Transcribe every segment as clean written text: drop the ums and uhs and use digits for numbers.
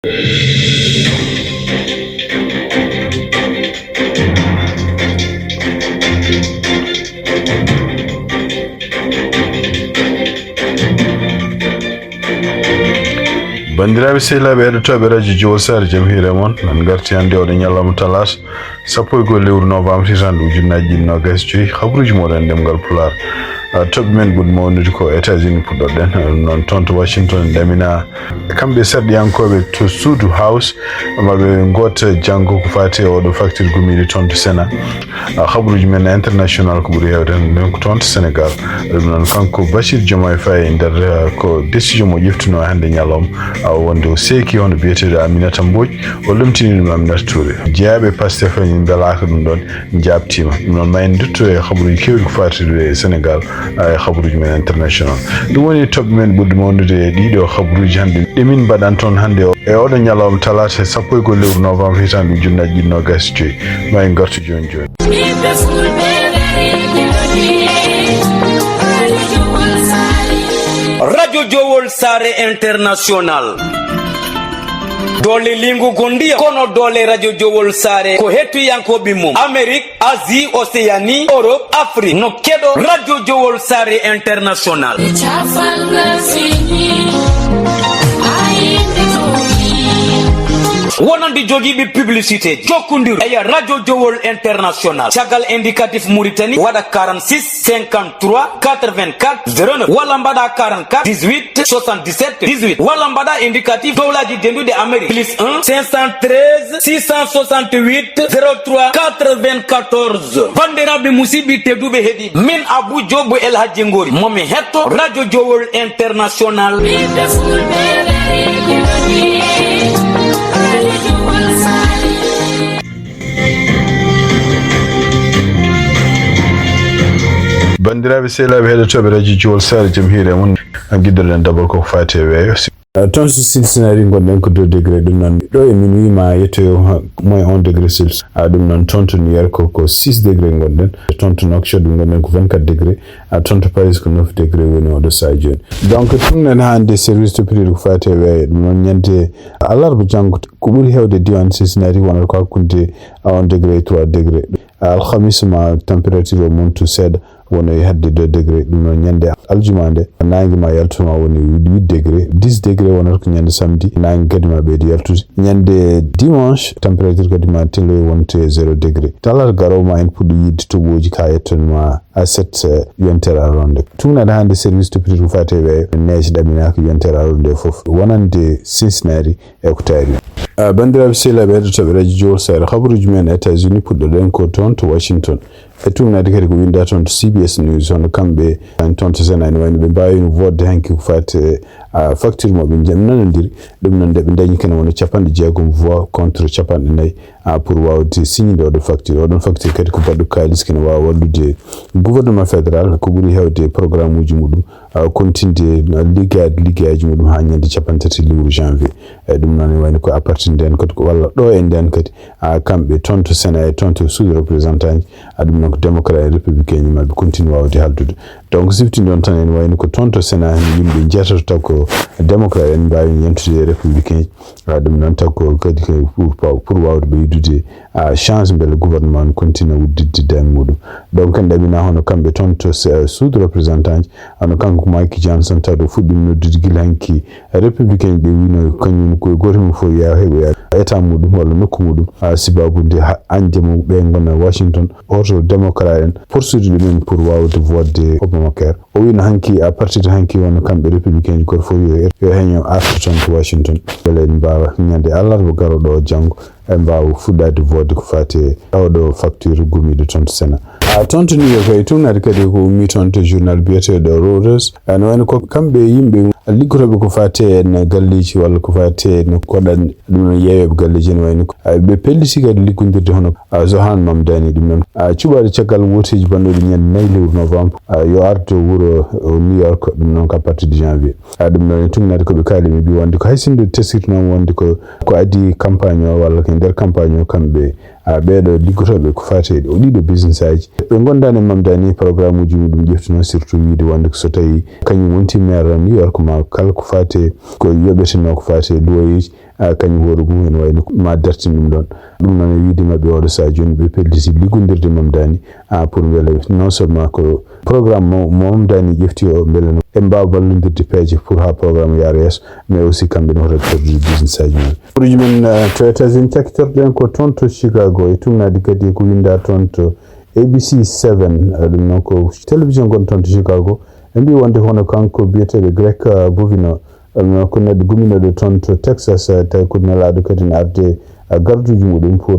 Bandiraɓe sehlaɓe heɗotoɓe radio Jowsar jamhire moon nan garti hannde oɗo ñalawma talas 10 lewru novembre hitan ujunnaji ɗiɗi nogas joyyi habruji moɗon ndemgal Pulaar toɓɓe men ɓuri mawnude ko États-Unis puɗɗoɗen noon toon to Washington ɗamina kamɓe sarɗiyankoɓe to suudu house maɓe gota janggo ko fati oɗo facture gumiɗe toon to Sénat habruji men international ko ɓuuri hewde nden ko toon to Sénégal ɗum noon kanko Bachir Diomaye Faye e nder ko décision mo ƴeftuno hannde ñalawma wonde o seeki hono biyeteɗo Aminata Mbodj o lomtini ɗum Aminata Touré jeeyaɓe Pastef en belaka ɗum ɗon jabtima ɗum noon ma en dutto e habruji kewɗi ko fatiɗo e Sénégal e habruji men international ɗum woni toɓɓe men ɓurɗi mawnude e ɗiɗo habruji hannde ɗemin mbaɗan toon hannde e oɗo ñalawma talata 10 lewru novembre hitande ujunnaji ɗiɗi nogas joyyi ma en gartu joni joni. Radio Jowol Sare International dole lingu gondia kono dole Radio Jowol Sare ko hettuyankoɓe mum Amérique, Asie, Océanie, Europe, Afrique no keɗo Radio Jowol Sare International. wonande jogiiɓe publicité jokkondiru eya radio Jowol International caggal indicatif Mauritanie waɗa 46 53 84 09 walla mbaɗa 44 18 77 18 walla mbaɗa indicatif dowlaji dendude Amérique plus 1 513 668 03 94 bandiraɓe musidɓe tedduɓe heeɗi min Abou Diobo El Hadji Ngori momi hetto radio Jowol International. bandiraɓe sehlaɓe heɗotoɓe radio Jowol Sare jamhire moon guiddoɗen dabol koko fati e weeyo toon so Cincinnati gonɗen ko 2 degré ɗum noon ɗo e min wima yettoyo moins 1 degré celsius ɗum noon toon to New York ko 6 degré gonɗen toon to Nouakchott ɗum gonɗen ko 24 degré toon to Paris ko 9 degré woni oɗo saha joni donc tumnen hande service to prix ko fati e weeyo ɗum noon ñande alarba janggo ko ɓuuri hewde diwan Cincinnati wonata ko hakkude 1 degré e 3 degré alhamis ma température o montu seeɗa woni e hadde 2 degré ɗum noon ñande aljuma nde nangue ma yaltuma woni 8 degré 10 degré wonata ko ñande samedi nangue kadi ma ɓeydi yaltude ñande dimanche température kadi ma teloy wonte 0 degré talata garowo ma en puɗɗo yidde toɓoji ka yettonma à 7 yontere aronde tumnade hande service to prix ko fati e weeyo neige ɗaminaka yontere aronde foof wonande Cincinnati e ko taari bandiraɓe sehlaɓe heɗotoɓe radio Jowol Sare habruji men États-Unis puɗɗoɗen ko toon to Washington e tumnade kadi ko winda toon to CBS News hono kamɓe toon to Sénat ne wayno ɓe mbawino vodde hanki ko fati facture moɓe jam nanodiri ɗum noon nde ɓe dañi kene wona 60 voix contre 40 pour wawde signide oɗo facture oɗon facture kadi ko baɗɗo kalis kene wawa wallude gouvernement fédéral ko ɓuuri hewde programme uji muɗum continde liggeyaji muɗum ha ñande 30 lewru janvier ɗum noon e wayno ko à partir nden kadi ko walla ɗo e nden kadi kamɓe toon to Sénat e toon to sous représentant ji ɗum noon ko démocrate et républicain ji maɓe continue wawde haldude donc sifti ɗon tan en wayno ko toon to Sénat yimɓe jeetato taw ko démocrate en mbawi yentude républicain ji ɗum noon taw ko kadi pour wawde ɓeydude chance beele gouvernement ne continue wuddidde dame muɗum donc en ɗamina hono kamɓe toon to sous représentant ji hono kanko Mike Johnson taw ɗo fuɗɗimi noddude guila hanki républicain ji ɓe wino kañum koye goto mum fof yaha heɓoya état muɗum walla nokku muɗum sibabude ande mo ɓe gona Washington oto démocrate en poursuide ɗumen pour wawde vodde Obamacare o wino hanki à partir de hanki wonno kamɓe républicain ji goto fof yo heño arta toon to Washington beele en mbawa ñande alarba garoɗo o janggo e mbawa fuɗɗade vodde ko fati awɗo facture gumiɗo toon to Sénat toon to New York e tumnade kadi ko ummi toon to journal biyeteɗo Reuters no wayno ko kamɓe yimɓe liggotoɓe ko fati en galleji walla ko fati no koɗan ɗum noon yeeyoɓe galleji ne wayno ɓe pelliti kadi liggodirde hono Zohan Mamdani ɗum noon cuɓade caggal woteji banɗoɗe ñande 4 lewru novembre yo ardo wuuro New York ɗum noon ka partir de janvier ɗum noon e tumnade koɓe kalimi mbi wonde ko haysinde teskirtinomo wonde ko addi campagne o walla ko nder campagne o kamɓe ɓeɗo liggotoɓe ko fati o ɗiɗo business aji ɓe gondani Mamdani programme uji muɗum ƴeftuno surtout wiide wonde so tawi kañum wonti maire New York ma kala ko fati ko yoɓeteno ko fati loyeji kañum hoore mum en wayno ma dartin ɗum ɗon ɗum noon wiide mabɓe oɗo saha joni ɓe pelditi liggodirde momdani pour beele non seulement ko programme momdani ƴefti o beele en mbawa ballodirde peeje pour ha programme yaara yeeso mais aussi kamɓe no hoto produit business aji mumen produit men to états-unis cakkitorɗen ko toon to Chicago e tumnadi kadi ko winda toon to ABC 7 ɗum noon ko télévision gon toon to Chicago e mbi wonde hono kanko biyeteɗo Greg Bovino ko neɗɗo guminoɗo toon to Texas tawi ko nelaɗo kadi ne arde garduji muɗum pour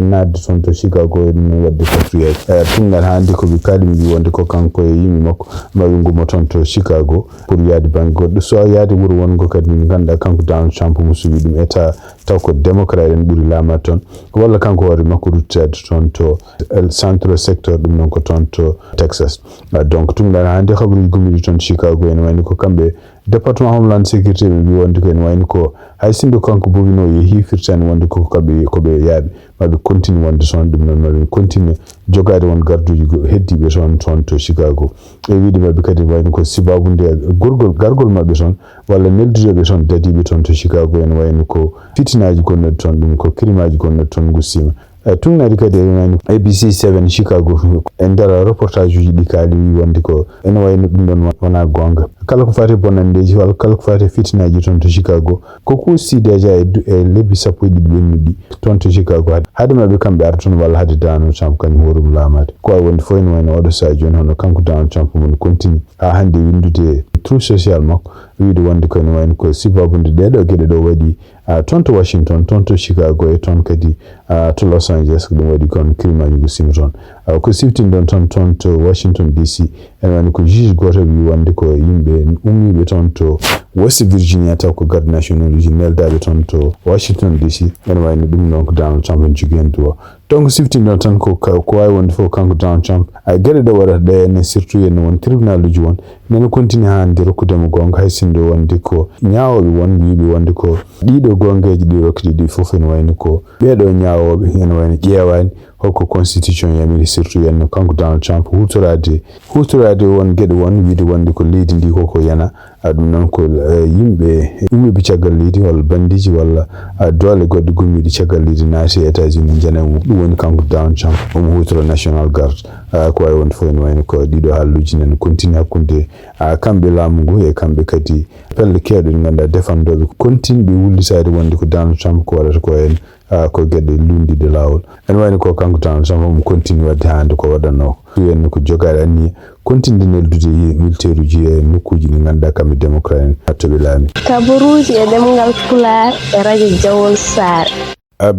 nadde toon to Chicago e ɗum wadde patriote tumngal hande koɓe kalimi mbi wonde ko kanko e yimɓe makko maɓe gumma toon to Chicago pour yaade banggue goɗɗo so yaade wuuro wongo kadi ganduɗa kanko Donald Trump mo suwi ɗum état taw ko démocrate en ɓuuri lamade toon walla kanko hoore makko ruttade toon to central secteur ɗum noon ko toon to Texas donc tumngal hande habaruji gummiɗi toon Chicago en wayni ko kamɓe département homeland sécurité ɓe mbi wonde ko en wayni ko hay sinno kanko Bovino yeehi firtani wonde ko koɓe yaaɓe maɓe continue wonde toon ɗum noon maɓe continue jogade won garduji heddiɓe toon to Chicago e wiide maɓe kadi wayno ko sibabude gargol maɓɓe toon walla neldudeɓe toon dadiɓe toon to Chicago en wayno ko fitinaji gonnoɗe toon ɗum ko crime aji gonnoɗe toon gussima tumnadi kadi en wayno ABC 7 Chicago e nder reportage uji ɗi kaali wi wonde ko ene wayno ɗum ɗon wona gonga kala ko fati bonandeji walla kala ko fati fitinaji toon to Chicago ko kuusi déjà e lebbi sappo e ɗiɗi ɓennuɗi toon to Chicago haade maɓe kamɓe ara toon walla haade Donald Trump kañum horum lamade ko wawi wonde fof ene wayno oɗo saha joni hono kanko Donald Trump mon continue ha hande windude trou social makko wiide wonde ko ene wayno ko sibabude ɗeɗo gueɗe ɗo waɗi toon to Washington toon to Chicago e toon kadi to Los Angeles ko ɗum waɗi kon crime aji gussima toon ko siftin ɗon toon to Washington DC ene wayno ko juge goto wi wonde ko yimɓe ummiɓe toon to West Virginia taw ko garde national uji neldaɓe toon to Washington DC ene wayno ɗum ɗon ko Donald Trump en jogui hen duwa donc siftinɗon tan ko wawi wonde fof kanko Donald Trump gueɗe ɗe waɗata ɗe ene surtout yen won tribunal uji won nene continue hande rokkudemo gonga hay sindo wonde ko ñawoɓe won wiɓe wonde ko ɗiɗo gongaji ɗi rokkidi ɗi fof ene wayno ko ɓeɗo ñawoɓe ene wayno ƴeewani holko constitution yamiri surtout yenno kanko Donald Trump hutorade won gueɗe won wiide wonde ko leydi ndi koko yana ɗum noon ko yimɓe ummiɓe caggal leydi walla bandiji walla doole goɗɗe gummiɗi caggal leydi naati e États-Unis janemo ɗum woni kanko Donald Trump omo hutoro national guard ko wawi wonde fof ene wayno ko ɗiɗo haalluji nene continue hakkude kamɓe laamu ngu e kamɓe kadi pelle kewɗe ɗe ganduɗa défendoɓe continue ɓe wullitade wonde ko Donald Trump ko waɗata ko hen ko gueɗe lundiɗe lawol ene wayno ko kanko Donald Trump omo continue wadde hande ko waɗanno henno ko jogade anniya continue neldude militaire uji e nokkuji ɗi ganduɗa kamɓe démocrate en toɓe laami kabaruji e ɗemgal Pulaar e radio Jawol Sare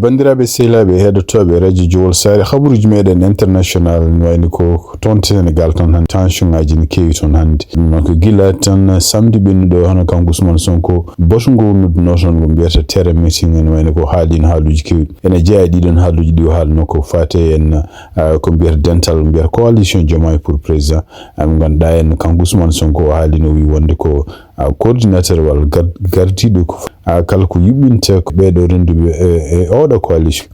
bandiraɓe sehlaɓe heɗotoɓe radio Jowol Sare habaruji meɗen international wayni ko toon Sénégal toon hande tension ngaji ne kewi toon hande ɗum noon ko gila tan samedi ɓennuɗo hono kanko Ousmane Sonko boto ngo nodduno toon ko mbiyata terre meeting ene wayno ko haalino haaluji kewɗi ene jeeya ɗiɗon haaluji ɗi o haalno ko fate en ko mbiyata dental mbiyata coalition Diomaye pour président ganduɗa en kanko Ousmane Sonko o haalino wi wonde ko coordinateur walla gardiɗo ko kala ko yuɓɓinta ko ɓeɗo renduɓe e oɗo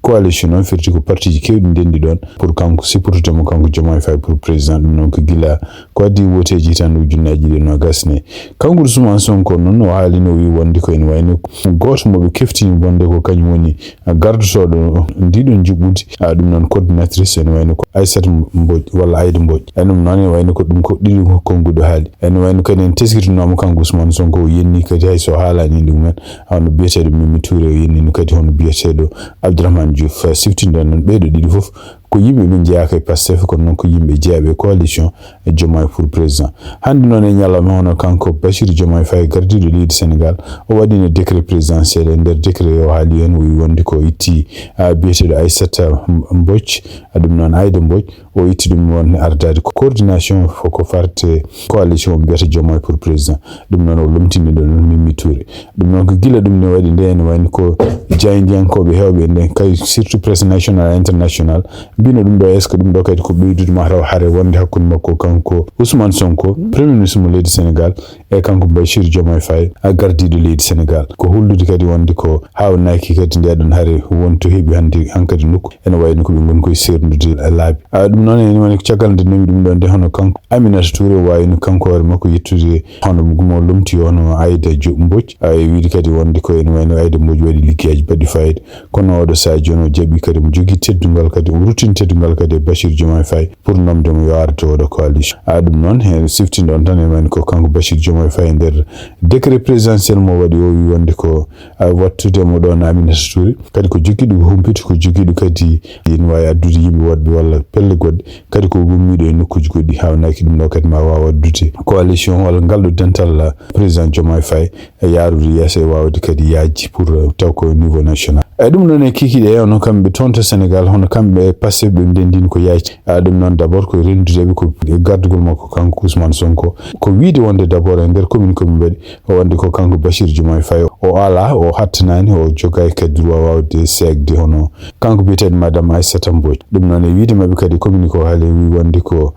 coalition noon firti ko parti ji kewɗi ndendi ɗon pour kanko sippotudemo kanko Diomaye Faye pour président ɗum noon ko gila ko addi woteji tan ujunnaji ɗi no gasne kanko Ousmane Sonko noon o haalino wi wonde ko ene wayno goto moɓe keftini wonde ko kañum woni gardotoɗo ndiɗon juɓɓudi ɗum noon coordinatrice ene wayno ko Aissata Mbodj walla Aïda Mbodj ɗum noon ene wayno ko ɗum ko ɗiɗi ko konguɗo haali ene wayno kadi en teskitinomo kanko Ousmane Sonko o yenni kadi hay so haalani ɗumen hono biyeteɗo Mimi Touré o yennino kadi hono biyeteɗo Abdourahmane Diouf siftinɗon noon ɓeɗo ɗiɗi fof ko yimɓe ɓe jeeyaka e Pastef kono noon ko yimɓe jeeyaɓe coalition e Diomaye pour président hande noon e ñalawma hono kanko Bassirou Diomaye Faye gardiɗo leydi Sénégal o waɗino décret présidentiel e nder décret o haali hen o wi wonde ko itti biyeteɗo Aissata Mbodj ɗum noon Aïda Mbodj o itti ɗum wonde ardade coordination ko farte coalition o mbiyata Diomaye pour président ɗum noon o lomtini ɗo noon Mimi Touré ɗum noon ko gila ɗum ne waɗi nde ene wayno ko jaydiyankoɓe hewɓe nden kay surtout presse national et international bino dum do est ce dum do kadi ko beydude ma raw hare wonde hakkunde makko kanko Ousmane Sonko premier ministre mo leydi Sénégal e kanko Bachir Diomaye Faye a gardido leydi Sénégal ko hullude kadi wonde ko hawnaki kadi ndedon hare wonto hebi hande hankadi nokku ene wayno ko be gon koy sernude laabi dum non en woni ciagalde nemi dum do de hono kanko Aminata Touré wayno kanko war makko yettude hono mo lumti hono Aïda Mbodj ay wiidi kadi wonde ko en wayno Aïda Mbodj wadi liggeji baddi fayde kono odo sa jono jabi kadi mo jogi teddungal kadi o rutini teddungal kadi Bachir Diomaye Faye pour nomde mo yarde odo coalition dum non he siftinde on tan en wayno ko kanko Bachir Diomaye Faye nder décret présidentiel mo wadi o wi wonde ko wattude mo don Aminata Touré kadi ko jogido humpiti ko jogido kadi en wawi addude yimbe wadbe walla pelle godde kadi ko gummido e nokkuji goddi hawnaki dum do kadi ma wawa waddude coalition walla galdo dental président Diomaye Faye yaarude yase wawde kadi yaaji pour taw ko niveau national dum non e kikide on kambe tonto Sénégal hono kambe passé be ndendin ko yaaji dum non d'abord ko rendude ko gardugol makko kanko Ousmane Sonko ko wiide wonde d'abord e nder commune ko mbedi wonde ko kanko Bachir Diomaye Faye o ala o hattanani o jogay kadi droit wawde segde hono kanko bieten madame Aïssata Mbodj dum non e wiide mabbe kadi commune ko haale wi wonde ko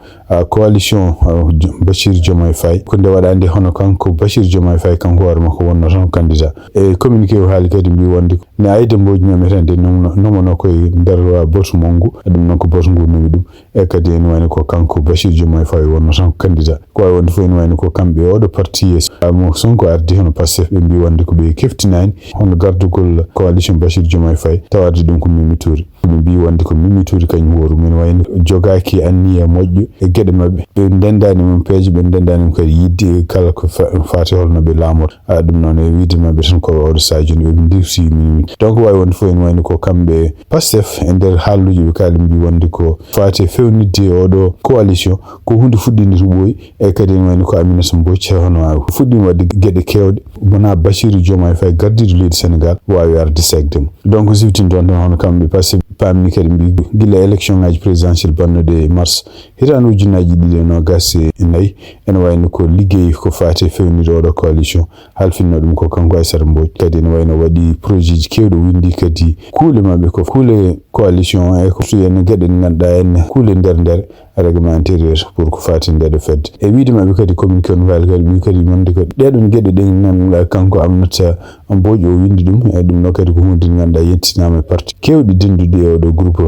coalition Bachir Diomaye Faye ko nde wadande hono kanko Bachir Diomaye Faye kanko war makko wonno ton candidat e communiqué o haali kadi mbi wonde ne Aïda Mbodj memetande nomono koye nder botu mongu dum non ko botu ngu nomi dum e kadi en wayno ko kanko Bachir Diomaye Faye wonno ton candidat ko way wonde fo en wayno ko kambe odo parti mo Sonko ardi hono Pastef be mbi wonde ko be keftinani hono gardugol coalition Bachir Diomaye Faye tawarde dum ko Mimi Touré mbi wonde ko Mimi Touré kanyum woru men wayno jogaki anniya moƴƴo e gede mabbe be dendani mum peeje be dendani kadi yidde kala ko faati holno be laamor dum non e wiide mabbe tan ko odo sadio be ndirsi Mimi donc way wonde fo en wayno ko kambe Pastef e nder haaluji be kala mbi wonde ko faati fewnidde odo coalition ko hunde fuddinde to boyi e kadi en wayno ko Aminata Mbodj hono fuddi wadde gede kewde mona Bachir Diomaye Faye gardido leydi Sénégal wawi arde segdem donc siftin don hono kambe Pastef pamni kadi mbi gila élection ngaji présidentielle bannude mars hitande ujunaji 2024 en wayno ko liggey ko faati fewnide odo coalition halfinno dum ko kanko Aïssata Mbodj kadi en wayno wadi projet kewdo windi kadi kuule mabbe ko kuule coalition e ko en gede nganda en kuule nder règlement intérieur pour ko faati nder fed e wiide mabbe kadi communiqué on wal kadi kadi monde ko dedon gede de nan kanko Aminata Mbodj o windi dum e dum no kadi ko hunde nganda yettinama parti kewdi dendude odo groupe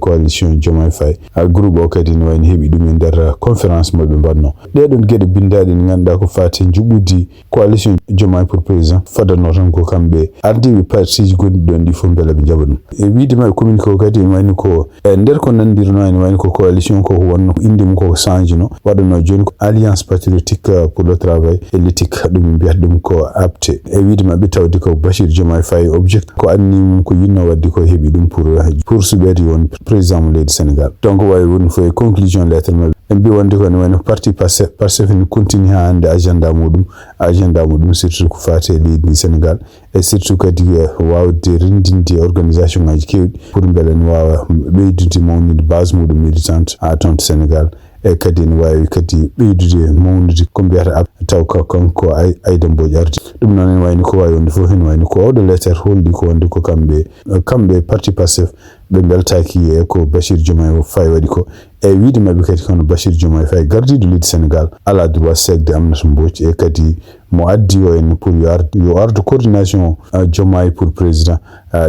coalition Diomaye Faye groupe o kadi no wayni hebi dum nder conférence mabbe banno dedon gede bindade nganda ko faati jubudi coalition Diomaye pour président fadano tan ko kambe ardibe parti gondi don di fo bela be jabadum e wiide mabbe communiqué o kadi wayni ko nder ko nandirno en wayni ko coalition ko wonno inde mum ko changino wadano joni ko alliance patriotique pour le travail et l'éthique dum biat dum ko apte e wiide mabbe tawdi ko Bachir Diomaye Faye object ko anni mum ko yinno waddi ko hebi dum pour subedi won président mo leydi Sénégal donc way won fo conclusion lettre mabbe en bi wonde ko wayno parti Pastef ni continue ha ande agenda mudum surtout ko faate leydi Sénégal et surtout kadi wawde rindinde organisation ngaji kewdi pour belen wawa beydude mawnude base mudum militante à ton Sénégal e kadi en wawi kadi beydude mawnude ko mbiyata taw kanko Aïda Mbodj ardi dum non en wayni ko wawi wonde fof en wayni ko odo lettre holdi ko wonde ko kambe parti Pastef be beltaki e ko Bachir Diomaye Faye wadi ko e wiide mabbe kadi kono Bachir Diomaye Faye gardido leydi Sénégal ala droit segde Aminata Mbodj e kadi mo addi o en pour yo arde coordination Diomaye pour président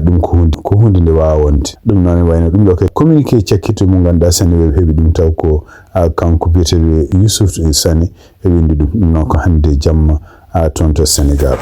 dum ko hunde nde wawa wonde dum non wayno dum do kay communiqué ciakkito mo ganda Sénégal hebi dum taw ko kanko bietede Youssouf Sani e windi dum non ko hande jamma tonto Sénégal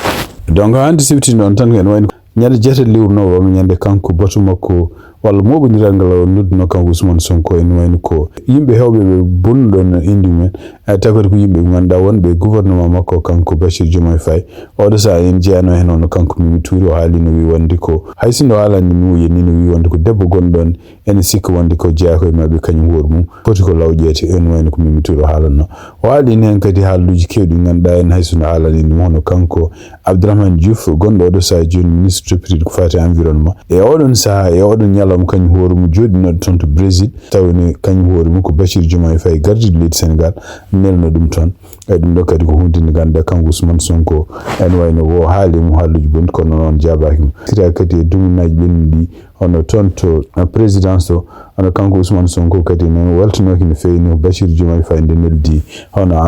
donc hande sifti non tan en wayno nyade jete liwno o nyande kanko batu makko walla moɓodirangal nodduno kanko Ousmane Sonko en wayno ko yimɓe hewɓe ɓe bonnuɗon indi men tawde ko yimɓe ganduɗa wonɓe gouvernement makko kanko Bachir Diomaye Faye oɗo sa en jeyano hen ono kanko Mimi Touré o haali no wi wonde ko haysindo haalani mi wuye ni no wi wonde ko debbo gonɗon ene sikka wonde ko jeeya koye mabɓe kañum hoore mum foti ko lawƴete en wayno ko Mimi Touré o haalanno o haalini hen kadi haaluji kewɗi ganduɗa en haysindo haalani ɗum hono kanko Abdourahmane Diouf gonɗo oɗo sa joni ministre député ko fati environnement e oɗon saaha e oɗon ñalawma kañum hoore mum joɗino ton to Brésil tawni kañum hoore mum ko Bachir Diomaye Faye gardiɗo leydi Sénégal nelno ɗum ton e ɗum ɗo kadi ko hunde nde ganduɗa kanko Ousmane Sonko en wayno o haali mum haaluji bonɗi kono noon jabaki kita kadi e duminaji ɓenni ɗi hono tonto president so hono kanko Usman Sonko kadi no waltino hino feyno Bashir Diomaye Faye nde neldi hono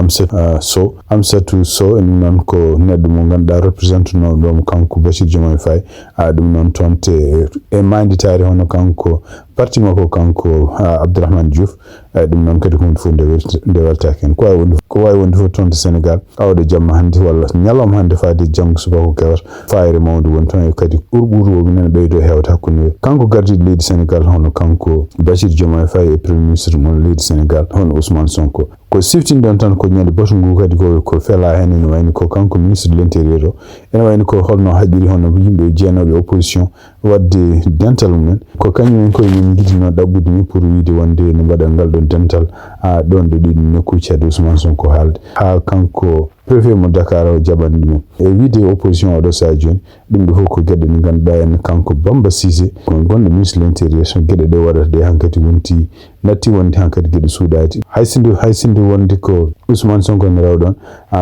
Amsatou Sow en non ko neddo mo ganda represent no dum kanko Bashir Diomaye Faye dum non tonte e manditari hono kanko parti mako kanko Abdourahmane Diouf dum non kadi ko fu nde waltaken ko way wonde fo tonte Sénégal awde jamma hande walla nyalom hande faade jang subako kewar fayre mawdu won ton kadi urburu minen beydo hewta hakkunde kanko gardi leydi Sénégal hono kanko Bashir Diomaye Faye e premier ministre mon leydi Sénégal hono Ousmane Sonko ko siftin don tan ko nyande botu ngu kadi ko fela hen no wayni ko kanko ministre de l'intérieur en wayni ko holno haɗiri hono yimbe jeenobe opposition wadde dental mumen ko kañum ko min gidino dabbude ni pour wiide wonde no mbaɗa ngal ɗon dental ɗon ɗo ɗiɗi nokku cede Ousmane Sonko haalde ha kanko préfet mo Dakar o jaɓandi men e wiide opposition oɗo sa joni ɗum ɗo fof ko gueɗe ɗe ganduɗa en kanko Bamba Cissé ko gonɗo ministre de l'intérieur so gueɗe ɗe waɗata ɗe hankkadi wonti natti wonde hankkadi gueɗe suuɗade haysinde wonde ko Ousmane Sonko ne raw ɗon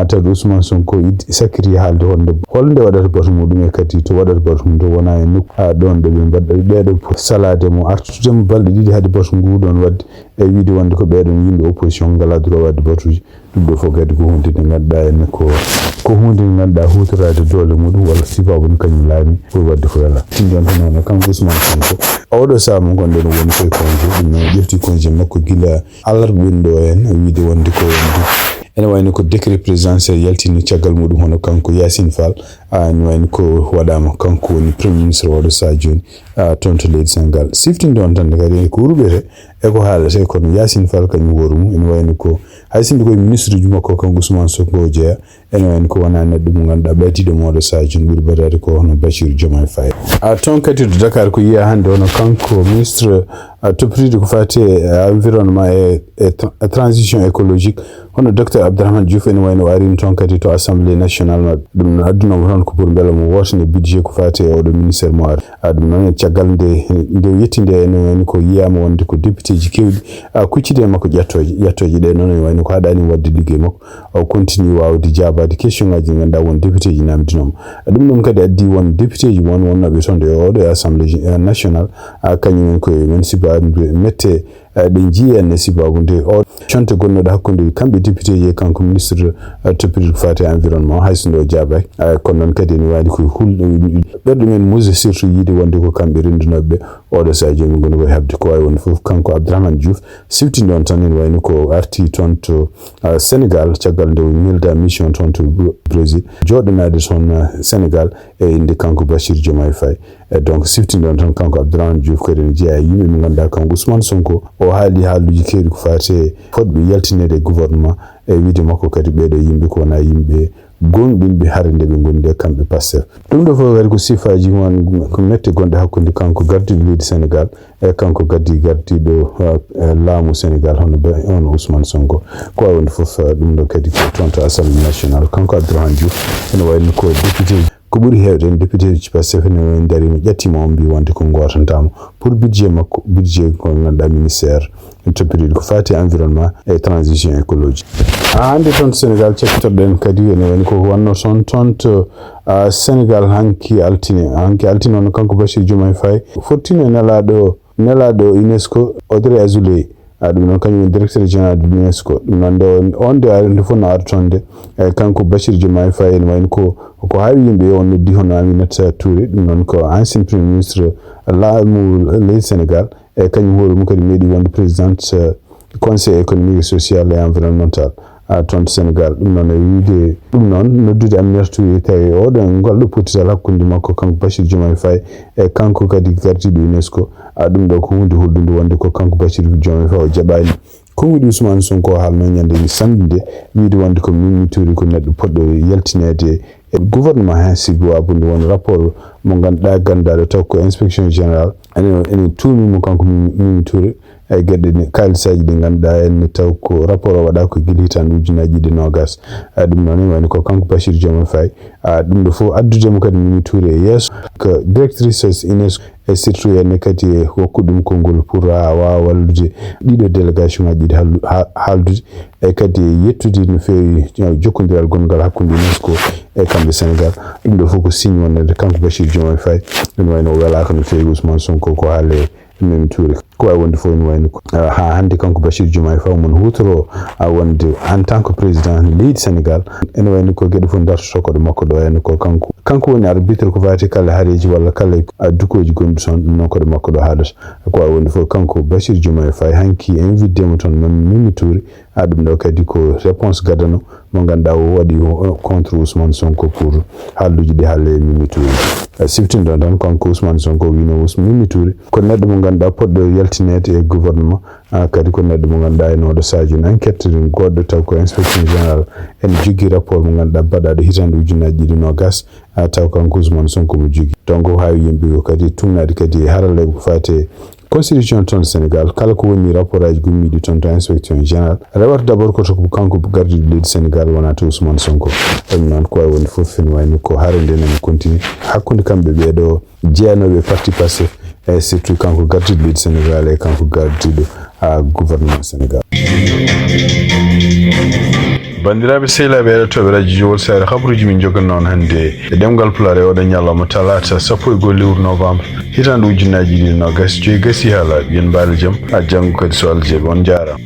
tawi Ousmane Sonko sakkiri haalde holde waɗata batu muɗum e kadi to waɗata batu mum to wona e nokku ɗon ɗo ɓe mbaɗɗa ɓeɗo salade mo artudemo balɗe ɗiɗi haade batu ngu ɗon wadde e wiide wonde ko ɓeɗon yimɓe opposition ngala droit wadde batuji ɗum ɗo fof kadi ko hunde nde ganduɗa en ko hunde nde ganduɗa hutorade doole muɗum walla sibabu kañum laami pour wadde ko wala tinjon tan noon kanko Ousmane Sonko oɗo saha mo gonɗen woni koye congé ɗum noon ƴefti congé makko gila alarba ɓenɗo en wiide wonde ko wonde ene wayno ko décret présidentiel yaltini caggal muɗum hono kanko Yassine Fall ne wayno ko waɗama kanko woni premier ministre oɗo saha joni toon to leydi Sénégal siftinde on tan kadi ko wuruɓete e ko haalete kono Yassine Fall kañum woru mum ene wayno ko haysinde koye ministre ji makko kanko Ousmane Sonko jeeya ene wayno ko wona neɗɗo mo ganduɗa ɓeytiɗo moɗo saha joni ɓuuri batade ko hono Bashir Diomaye Faye toon kadi to Dakar ko yiya hande hono kanko ministre toppitiɗo ko fati environnement e transition écologique hono docteur Abdourahmane Diouf ene wayno arini toon kadi to assemblée nationale mabɓe ɗum noon addunoma toon ko pour beela mo wotane budget ko fati e oɗo ministére mo ari ɗum noon e caggal nde yetti nde ene wayno ko yiyama wonde ko député ji kewɗi kuccide makko ƴettoje ɗe noon ene wayno ko haɗani wadde ligguey makko o continue wawde jabade question ngaji ɗi ganduɗa won député ji namdinoma ɗum ɗum kadi addi won député ji wonnoɓe toon e oɗo e assemblée nationale kañumen koye men sibaɓe mette ɗe jiiya ne sibabu nde o conte gonnoɗo hakkude kamɓe député ji kanko ministre toppitiɗo ko fati environnement hayso o jaabaki kono noon kadi ne wayde ko ɓerɗo men muse surtout yiide wonde ko kamɓe rendunoɓeɓe oɗo saha joni goni koye habde ko wawi wonde foof kanko Abdourahmane Diouf siftinde on tan ene wayno ko arti toon to Sénégal caggal nde milda mission toon to Brésil joɗanade toon Sénégal e inde kanko Bashir Diomaye Faye donc siftinde on tan kanko Abdourahmane Diouf kadi ne jeeya yimɓe mo ganduɗa kanko Ousmane Sonko o haali haaluji kewɗi ko fate fotɓe yaltinede gouvernement e wiide makko kadi ɓeɗo yimɓe ko wona yimɓe gonɗinɓe haare nde ɓe gondi e kamɓe Pastef ɗum ɗo fof kadi ko sifaji won ko mette gonɗe hakkude kanko gardiɗo leydi Sénégal e kanko gardiɗo laamu Sénégal hono Ousmane Sonko ko wawi wonde foof ɗum ɗo kadi ko toon to assemblée nationale kanko Abdourahmane Diouf ene wayno ko député ko ɓuri heewde en député ji Pastef ne darima ƴettima o mbi wonde ko gotantama pour budget makko budget ko ganduɗa ministére toppitiɗo ko fati environnement et transition écologique hande toon to Sénégal cekkitoɗen kadi ene wayno ko wanno toon to Sénégal hanki altine on kanko Bashir Diomaye Faye fortino nelaɗo UNESCO Audrey Azoulay ɗum noon kañum directeur général de l'UNESCO ɗum noon nde fof no ara toon nde kanko Bashir Diomaye Faye ene wayno ko haawi yimɓe on noddi hono Aminata Touré ɗum noon ko ancien premier ministre laamu leydi Sénégal e kañum hoore mum kadi meeɗi wonde présidente conseil économique et social et environnemental toon to Sénégal ɗum noon e wiide ɗum noon noddude Aminata Touré tawi oɗon ngalɗo potital hakkude makko kanko Bashir Diomaye Faye e kanko kadi gardiɗo UNESCO ɗum ɗo ko hunde hulɗude wonde ko kanko Bashir Diomaye Faye o jaɓani konngudi Ousmane Sonko haalno ñande ni samdinde wiide wonde ko Mimi Touré ko neɗɗo poɗɗo yaltinede e gouvernement hen sigi wabunde won rapport mo ganduɗa gandaɗo taw ko inspection général ene tuumimo kanko Mimi Touré e gueɗe kalisaji ɗi ganduɗa en taw ko rapport o waɗa ko guila hitan ujunaji ɗiɗi nogas ɗum noon wayno ko kanko Bashir Diomaye Faye ɗum ɗo fof addudemo kadi Mimi Touré yeeso ko directrice UNESCO e surtout en kadi hokkudum kongol pour wa wallude ɗiɗo délégation ngaji ɗi haldude e kadi yettude no fewi jokkodiral gongal hakkunde UNESCO e kamɓe Sénégal ɗum ɗo fof ko signe wonede kanko Bachir Diomaye Faye ɗum wayno o welaka no fewi Ousmane Sonko ko haale Mimi Touré ko wawi wonde fof ne wayno ha hande kanko Bachir Diomaye Faye mon hutoro wonde en tant que président leydi Sénégal ene wayno ko gueɗe fof dartoto koɗo makko ɗo henna ko kanko woni arbitre ko fati kala haareji walla kala dukoji gonɗi toon ɗum noon koɗo makko ɗo haadata ko wawi wonde fof kanko Bachir Diomaye Faye hanki invité mo toon Mimi Touré ɗum ɗo kadi ko réponse gadano mo ganduɗa o waɗi contre Ousmane Sonko pour haalluji ɗi haale Mimi Touré siftinɗon tan kanko Ousmane Sonko wino Mimi Touré ko neɗɗo mo ganduɗa poɗɗo yaltinede e gouvernement kadi ko neɗɗo mo ganduɗa ene waɗa sadio en enquête goɗɗo taw ko inspection général ene jogui rapport mo ganduɗa baɗaɗo hitande ujunaji ɗiɗi nogas taw kanko Ousmane Sonko mo jogui donc o hawi yimɓe kadi tumnade kadi haralleɓe ko fate constitution toon Sénégal kala ko woni rapport aji gummiɗi toon to inspection général rewata d' abord koto kanko gardiɗo leydi Sénégal wona to Ousmane Sonko ɗum noon ko wawi wonde fof ene wayno ko harande nane continue hakkude kamɓe ɓeɗo jeeyanoɓe parti Pastef e surtout kanko gardiɗo leydi Sénégal e kanko gardiɗo gouvernement Sénégal. bandiraɓe sehilaɓe heɗotoɓe radio Jowol Sare habaruji min joganno on hannde e ɗemgal Pulaar e oɗo ñalawma talata 12 lewru novembre hitande ujunnaji ɗiɗi nogas joyi gasi ha laaɓi yen mbaali jaam ha janggo kadi so Allah jaaɓi on jarama.